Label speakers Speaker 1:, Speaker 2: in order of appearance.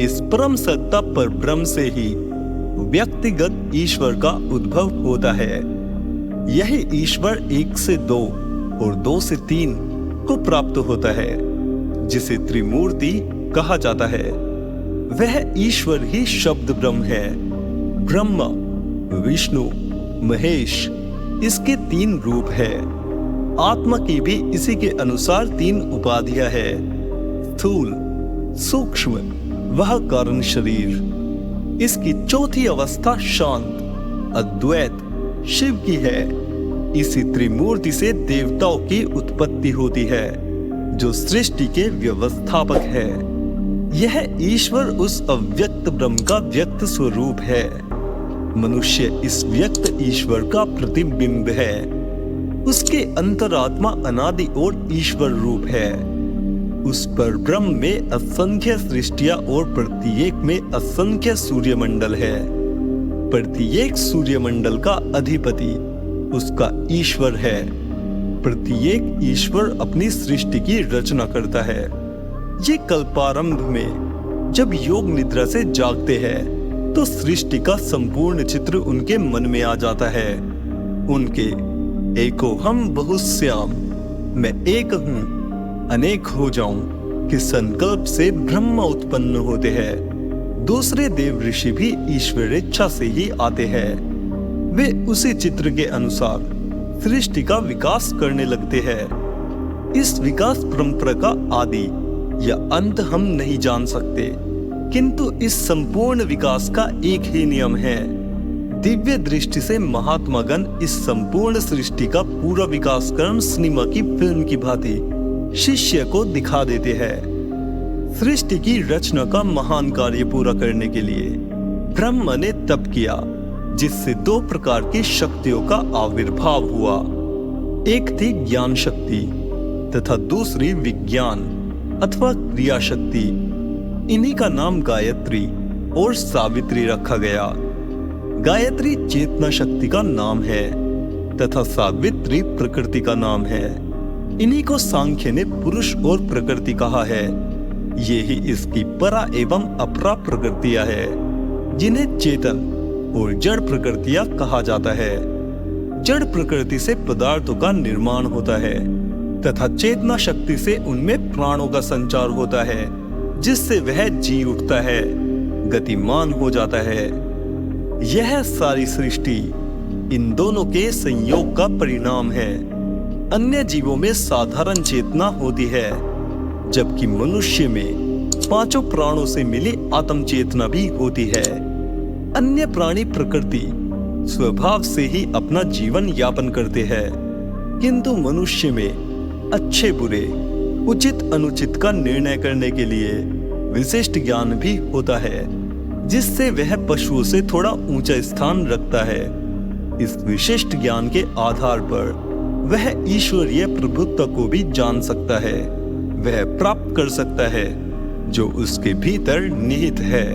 Speaker 1: इस परम सत्ता पर ब्रह्म से ही व्यक्तिगत ईश्वर का उद्भव होता है। यही ईश्वर 1 से 2 और 2 से 3 को प्राप्त होता है, जिसे त्रिमूर्ति कहा जाता है। वह ईश्वर ही शब्द ब्रह्म है। ब्रह्मा, विष्णु, महेश इसके 3 रूप है। आत्मा की भी इसी के अनुसार 3 उपाधियां है, स्थूल, सूक्ष्म, वह कारण शरीर। इसकी चौथी अवस्था शांत, अद्वैत, शिव की है। इसी त्रिमूर्ति से देवताओं की उत्पत्ति होती है, जो सृष्टि के व्यवस्थापक है। यह ईश्वर उस अव्यक्त ब्रह्म का व्यक्त स्वरूप है। मनुष्य इस व्यक्त ईश्वर का प्रतिबिंब है। उसके अंतरात्मा अनादि और ईश्वर रूप है। उस पर ब्रह्म में असंख्य सृष्टियां और प्रत्येक में असंख्य सूर्यमंडल है। प्रत्येक सूर्यमंडल का अधिपति उसका ईश्वर है। प्रत्येक ईश्वर अपनी सृष्टि की रचना करता है। ये कल्पारंभ में जब योग निद्रा से जागते हैं तो सृष्टि का संपूर्ण चित्र उनके मन में आ जाता है। उनके एको हम बहुश्याम, मैं एक हूं अनेक हो जाऊं कि संकल्प से ब्रह्म उत्पन्न होते हैं। दूसरे देव ऋषि भी ईश्वर इच्छा से ही आते हैं। वे उसी चित्र के अनुसार सृष्टि का विकास करने लगते हैं। इस विकास परंपरा का आदि या अंत हम नहीं जान सकते, किंतु इस संपूर्ण विकास का एक ही नियम है। दिव्य दृष्टि से महात्मागण इस संपूर्ण सृष्टि का पूरा विकास क्रम सिनेमा की फिल्म की भांति शिष्य को दिखा देते हैं। सृष्टि की रचना का महान कार्य पूरा करने के लिए ब्रह्मा ने तप किया, जिससे 2 प्रकार की शक्तियों का आविर्भाव हुआ। एक थी ज्ञान शक्ति तथा दूसरी विज्ञान अथवा क्रिया शक्ति। इन्हीं का नाम गायत्री और सावित्री रखा गया। गायत्री चेतना शक्ति का नाम है तथा सावित्री प्रकृति का नाम है। इन्हीं को सांख्य ने पुरुष और प्रकृति कहा है। ये ही इसकी परा एवं अपरा प्रकृतियां है, जिन्हें चेतन और जड़ प्रकृतियां कहा जाता है। जड़ प्रकृति से पदार्थों का निर्माण होता है तथा चेतना शक्ति से उनमें प्राणों का संचार होता है, जिससे वह जी उठता है, गतिमान हो जाता है। यह सारी सृष्टि इन दोनों के संयोग का परिणाम है। अन्य जीवों में साधारण चेतना होती है, जबकि मनुष्य में 5 प्राणों से मिली आत्म चेतना भी होती है। अन्य प्राणी प्रकृति स्वभाव से ही अपना जीवन यापन करते हैं, किंतु मनुष्य में अच्छे बुरे, उचित अनुचित का निर्णय करने के लिए विशिष्ट ज्ञान भी होता है, जिससे वह पशुओं से थोड़ा ऊंचा स्थान रखता है। इस विशिष्ट ज्ञान के आधार पर वह ईश्वरीय प्रभुत्व को भी जान सकता है, वह प्राप्त कर सकता है जो उसके भीतर निहित है।